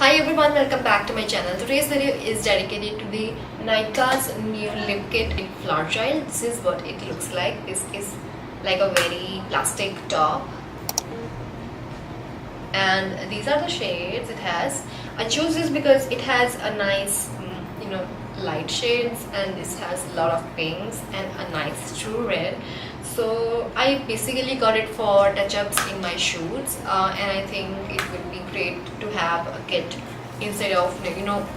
Hi everyone, welcome back to my channel. Today's video is dedicated to the Nykaa's new lip kit in Flower Child. This is what it looks like. This is like a very plastic top, and these are the shades it has. I chose this because it has a nice, light shades, and this has a lot of pinks and a nice true red. So I basically got it for touch-ups in my shoots, and I think it would be great to have a kit instead of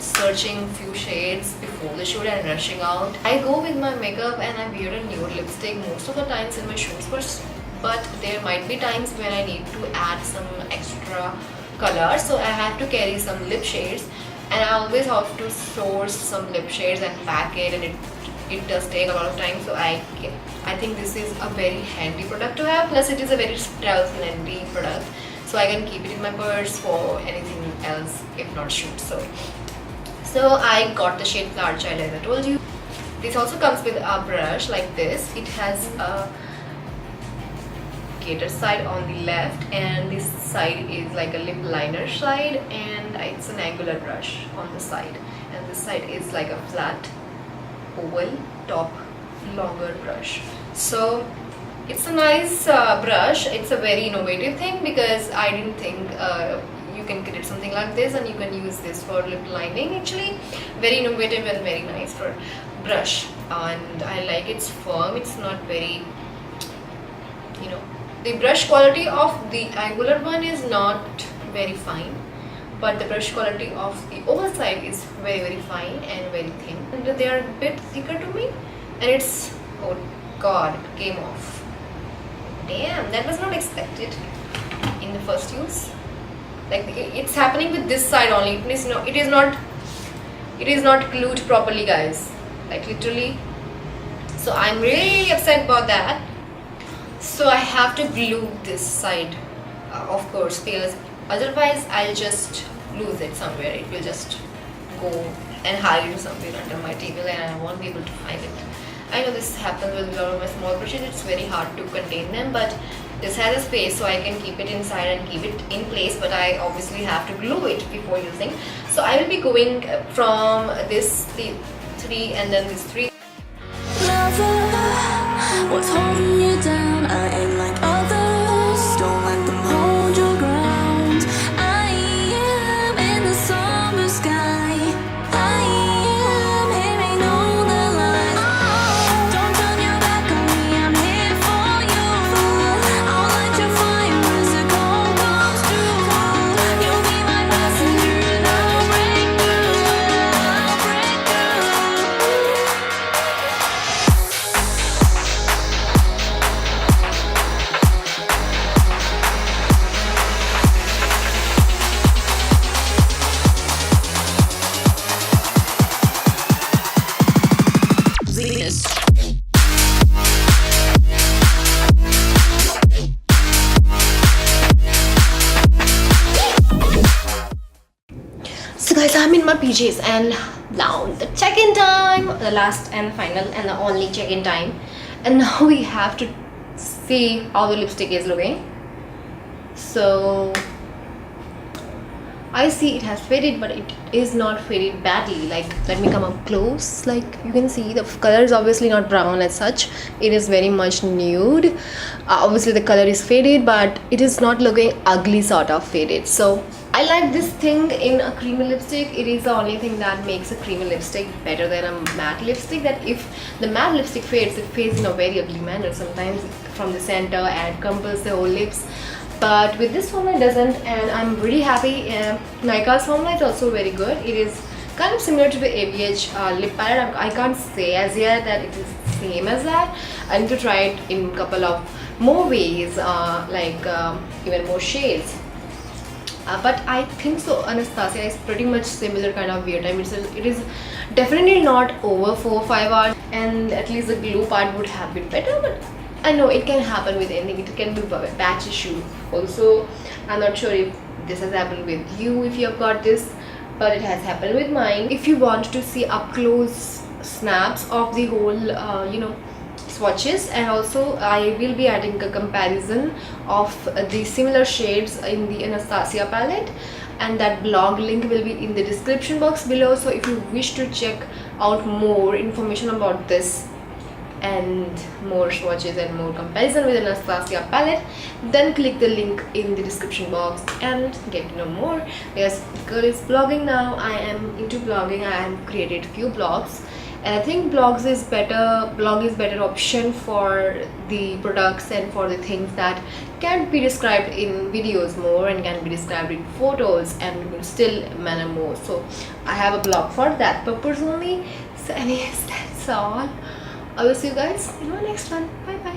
searching few shades before the shoot and rushing out. I go with my makeup and I wear a nude lipstick most of the times in my shoots first, but there might be times when I need to add some extra color, so I have to carry some lip shades, and I always have to source some lip shades and pack it, and it does take a lot of time. So I think this is a very handy product to have, plus it is a very travel friendly product, so I can keep it in my purse for anything else if not shoot. So I got the shade Flower Child, as I told you. This also comes with a brush like this. It has a gator side on the left, and this side is like a lip liner side, and it's an angular brush on the side, and this side is like a flat oval top longer brush. So it's a nice brush. It's a very innovative thing because I didn't think you can create something like this and you can use this for lip lining. Actually very innovative and very nice for brush, and I like it's firm. It's not very, the brush quality of the angular one is not very fine, but the brush quality of the oval side is very fine and very thin, and they are a bit thicker to me, and it's, oh god, it came off. Damn, that was not expected in the first use. Like it's happening with this side only. It is not glued properly, guys, like literally. So I'm really upset about that. So I have to glue this side, of course, because otherwise I'll just lose it somewhere. It will just go and hide somewhere under my table and I won't be able to find it. I know this happens with a lot of my small brushes. It's very hard to contain them, but this has a space so I can keep it inside and keep it in place, but I obviously have to glue it before using. So I will be going from this 3 and then this 3. What's holding you down? I ain't like others. Don't let them hold your ground. I am in the summer sky. I am hearing all the lies. Don't turn your back on me. I'm here for you. I'll light your fire as the cold comes through. You'll be my passenger and I'll break through. I'll break through. So guys, I'm in my PJs and now the check-in time, the last and final and the only check-in time, and now we have to see how the lipstick is looking. So I see it has faded, but it is not faded badly. Like, let me come up close. Like you can see the color is obviously not brown as such. It is very much nude. Obviously the color is faded, but it is not looking ugly sort of faded. So I like this thing in a creamy lipstick. It is the only thing that makes a creamy lipstick better than a matte lipstick. That if the matte lipstick fades, it fades in a very ugly manner, sometimes from the center and crumples the whole lips. But with this formula it doesn't, and I'm really happy. Nykaa's formula is also very good. It is kind of similar to the ABH lip palette. I can't say as yet that it is same as that. I need to try it in a couple of more ways, even more shades. But I think so Anastasia is pretty much similar kind of wear time. It is definitely not over 4 or 5 hours, and at least the glue part would have been better, but I know it can happen with anything. It can be a batch issue also. I'm not sure if this has happened with you, if you have got this, but it has happened with mine. If you want to see up close snaps of the whole swatches, and also I will be adding a comparison of the similar shades in the Anastasia palette, and that blog link will be in the description box below. So if you wish to check out more information about this and more swatches and more comparison with Anastasia palette, then click the link in the description box and get to know more. Because girl is blogging now. I am into blogging. I have created few blogs, and I think blog is better option for the products and for the things that can be described in videos more and can be described in photos and will still matter more. So I have a blog for that purpose only. So anyways, that's all. I will see you guys in my next one. Bye bye.